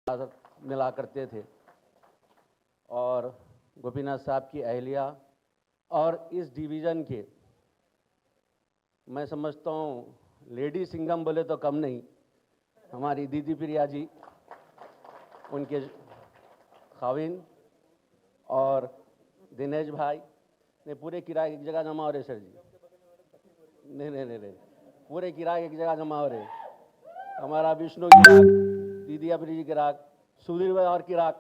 मिला करते थे और गोपीनाथ साहब की अहलिया और इस डिवीज़न के मैं समझता हूँ लेडी सिंघम बोले तो कम नहीं, हमारी दीदी प्रिया जी, उनके खाविन और दिनेश भाई ने पूरे किराए एक जगह जमा हो रहे सर जी। नहीं, पूरे किराए एक जगह जमा हो रहे। हमारा विष्णु गिराक, दीदी अपरी जी गिराक, सुधीर भाई और किराक,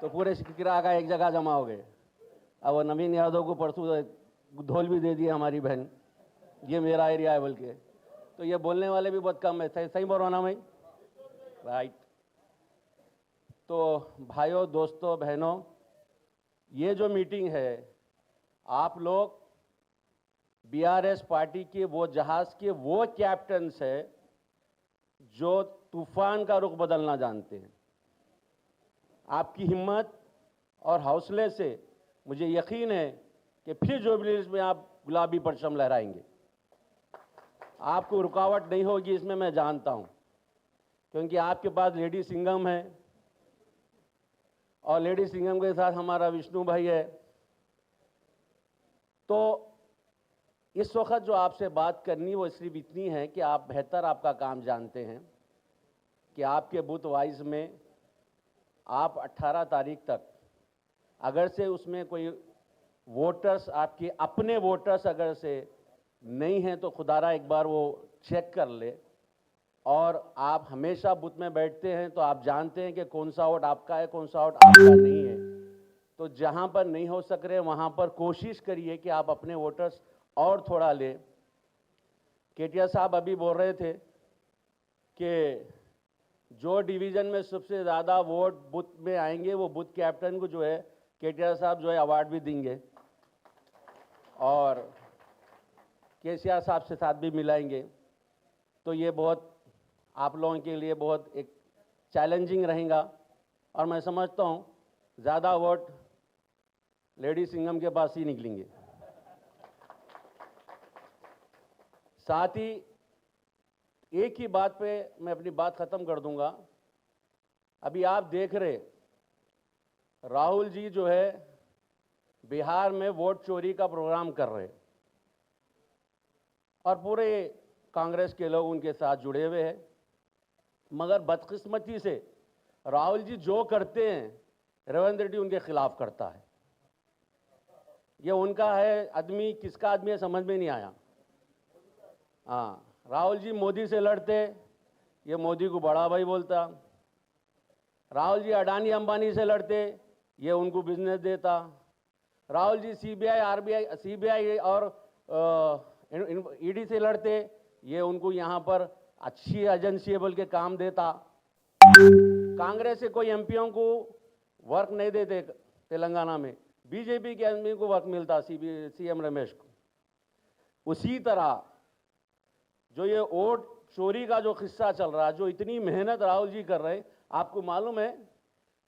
तो पूरे किराक का एक जगह जमा हो गए। अब वो नवीन यादव को परसों ढोल भी दे दिया हमारी बहन, ये मेरा एरिया है बोल के। तो ये बोलने वाले भी बहुत कम है, सही बोल रहा हूं ना मैं? राइट। तो भाइयों, दोस्तों, बहनों, ये जो मीटिंग है, आप लोग बीआरएस पार्टी के वो जहाज के वो कैप्टन्स है जो तूफान का रुख बदलना जानते हैं। आपकी हिम्मत और हौसले से मुझे यकीन है कि फिर जुबली हिल्स में आप गुलाबी परचम लहराएंगे। आपको रुकावट नहीं होगी, इसमें मैं जानता हूं, क्योंकि आपके पास लेडी सिंघम है और लेडी सिंघम के साथ हमारा विष्णु भाई है। तो इस वक्त जो आपसे बात करनी वो सिर्फ इतनी है कि आप बेहतर आपका काम जानते हैं कि आपके बूथ वाइज में आप 18 तारीख तक अगर से उसमें कोई वोटर्स, आपके अपने वोटर्स अगर से नहीं हैं तो खुदारा एक बार वो चेक कर ले। और आप हमेशा बूथ में बैठते हैं तो आप जानते हैं कि कौन सा वोट आपका है, कौन सा वोट आपका नहीं है। तो जहां पर नहीं हो सक रहे वहां पर कोशिश करिए कि आप अपने वोटर्स और थोड़ा ले। केटीआर साहब अभी बोल रहे थे कि जो डिवीज़न में सबसे ज़्यादा वोट बूथ में आएंगे वो बूथ कैप्टन को जो है केटीआर साहब जो है अवार्ड भी देंगे और केसीआर साहब से साथ भी मिलाएंगे। तो ये बहुत आप लोगों के लिए बहुत एक चैलेंजिंग रहेगा और मैं समझता हूँ ज़्यादा वोट लेडी सिंघम के पास ही निकलेंगे। साथ ही एक ही बात पे मैं अपनी बात खत्म कर दूंगा। अभी आप देख रहे राहुल जी जो है बिहार में वोट चोरी का प्रोग्राम कर रहे और पूरे कांग्रेस के लोग उनके साथ जुड़े हुए हैं। मगर बदकिस्मती से राहुल जी जो करते हैं रेवंत रेड्डी उनके खिलाफ करता है। ये उनका है आदमी, किसका आदमी है समझ में नहीं आया। हाँ, राहुल जी मोदी से लड़ते, ये मोदी को बड़ा भाई बोलता। राहुल जी अडानी अंबानी से लड़ते, ये उनको बिजनेस देता। राहुल जी सीबीआई और ईडी से लड़ते, ये उनको यहाँ पर अच्छी एजेंसी बोल के काम देता। कांग्रेस से कोई एमपीओं को वर्क नहीं देते तेलंगाना में, बीजेपी के आदमी को वर्क मिलता, सीएम रमेश को। उसी तरह जो ये वोट चोरी का जो किस्सा चल रहा है, जो इतनी मेहनत राहुल जी कर रहे हैं, आपको मालूम है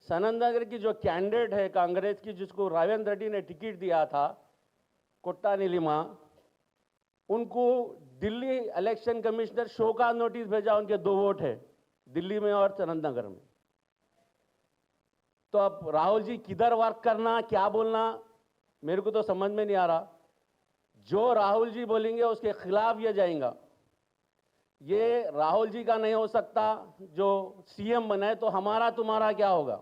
सनंदनगर की जो कैंडिडेट है कांग्रेस की, जिसको रेवंत रेड्डी ने टिकट दिया था, कोट्टा नीलिमा, उनको दिल्ली इलेक्शन कमिश्नर शो का नोटिस भेजा। उनके 2 वोट है दिल्ली में और सनंदनगर में। तो अब राहुल जी किधर वर्क करना, क्या बोलना, मेरे को तो समझ में नहीं आ रहा। जो राहुल जी बोलेंगे उसके खिलाफ ये जाएगा। ये राहुल जी का नहीं हो सकता जो सीएम बने, तो हमारा तुम्हारा क्या होगा?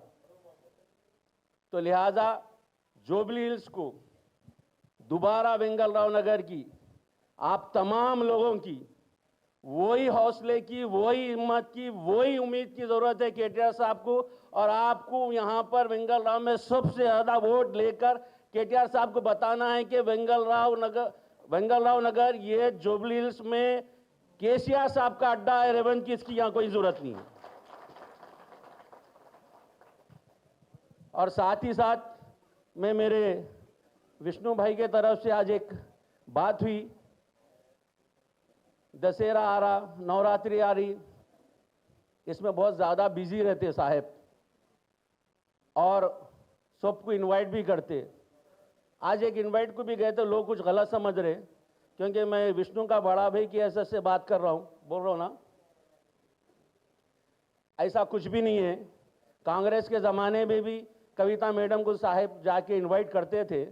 तो लिहाजा जुबली हिल्स को दोबारा वेंगलराव नगर की आप तमाम लोगों की वही हौसले की, वही हिम्मत की, वही उम्मीद की जरूरत है केटीआर साहब को। और आपको यहां पर वेंगलराव में सबसे ज्यादा वोट लेकर केटीआर साहब को बताना है कि वेंगलराव नगर ये जुबली हिल्स में केसीआर साहब का अड्डा है, रेवंत की इसकी यहां कोई जरूरत नहीं है। और साथ ही साथ मैं मेरे विष्णु भाई के तरफ से आज एक बात हुई, दशहरा आ रहा, नवरात्रि आ रही, इसमें बहुत ज़्यादा बिजी रहते साहब और सबको इनवाइट भी करते। आज एक इनवाइट को भी गए तो लोग कुछ गलत समझ रहे, क्योंकि मैं विष्णु का बड़ा भाई की हैसियत से बात कर रहा हूँ, बोल रहा हूँ ना। ऐसा कुछ भी नहीं है। कांग्रेस के ज़माने में भी कविता मैडम को साहब जाके इनवाइट करते थे,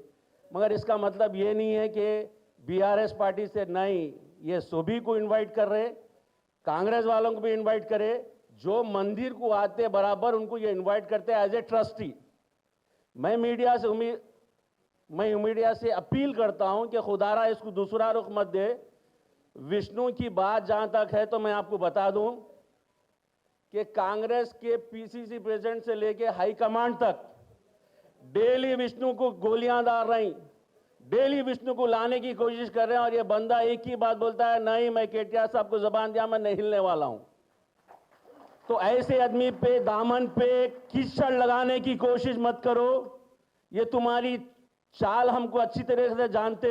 मगर इसका मतलब ये नहीं है कि बीआरएस पार्टी से नहीं, ये सभी को इनवाइट कर रहे, कांग्रेस वालों को भी इनवाइट करे, जो मंदिर को आते बराबर उनको ये इनवाइट करते हैं एज ए ट्रस्टी। मैं मीडिया से अपील करता हूं कि खुदारा इसको दूसरा रुख मत दे। विष्णु की बात जहां तक है तो मैं आपको बता दूं कि कांग्रेस के पीसीसी प्रेसिडेंट से लेके हाई कमांड तक डेली विष्णु को गोलियां डाल रही, डेली विष्णु को लाने की कोशिश कर रहे हैं, और ये बंदा एक ही बात बोलता है, नहीं मैं केटीआर साहब को जबान दिया, मैं नहीं हिलने वाला हूं। तो ऐसे आदमी पे दामन पे कीचड़ लगाने की कोशिश मत करो। ये तुम्हारी चाल हमको अच्छी तरह से जानते।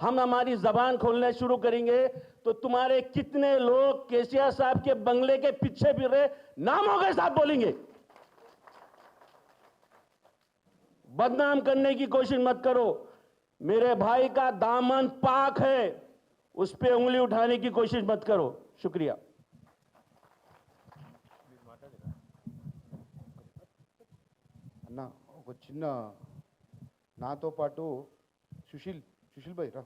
हम हमारी जबान खोलने शुरू करेंगे तो तुम्हारे कितने लोग केसीआर साहब के बंगले के पीछे फिर रहे नामों के साथ बोलेंगे। बदनाम करने की कोशिश मत करो। मेरे भाई का दामन पाक है, उस पे उंगली उठाने की कोशिश मत करो। शुक्रिया। అన్న ఒక చిన్న నాతో పాటు సుశీల్ భాయ్ రా,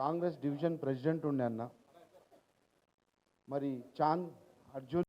కాంగ్రెస్ డివిజన్ ప్రెసిడెంట్ ఉండే అన్న, మరి చాంద్ అర్జున్